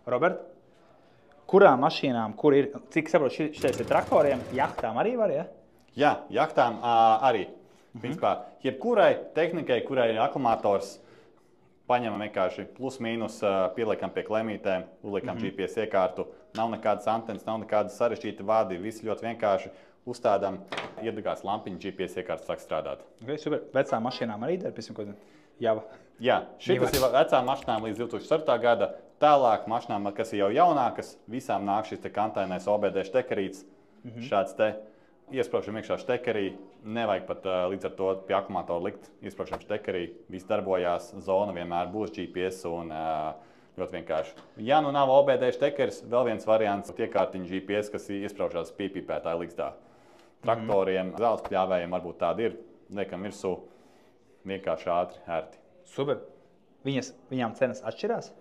Robert, kurām mašīnām, kur ir, cik saprotu, šitais ir traktoriem, jahtām arī var, ja? Jā, jahtām arī. Principā, jebkurai tehnikai, kurai ir akumulators, paņemam vienkārši plus mīnus, pieliekam pie klemītēm, uzliekam GPS iekārtu, nav nekādas antenas, nav nekādas sarežģīti vadi, viss ļoti vienkārši uzstādām, iedegās lampiņa, GPS iekārta sāk strādāt. Okay, super. Vecām mašīnām arī der, piemēram, ko zinu, Java. Jā, šitas ir vecām mašīnām līdz 2004. gada, tālāk mašīnām, kas ir jau jaunākas, visām nāk šis te kantainais OBD štekerīts, šāds te. Iesprāgšam iekšā štekerī, nevajag pat līdz ar to pie akumulatora likt. Iesprāgšam štekerī, viss darbojās, zona vienmēr būs GPS un ļoti vienkārši. Ja nu nav OBD štekeris, vēl viens variants - iekārtiņa GPS, kas iesprāgšās pīpīpētāja ligzdā. Traktoriem, zelta pļāvējiem varbūt tādi ir, liekam virsū, vienkārši ātri, ērti. Super. Viņām cenas atšķirās?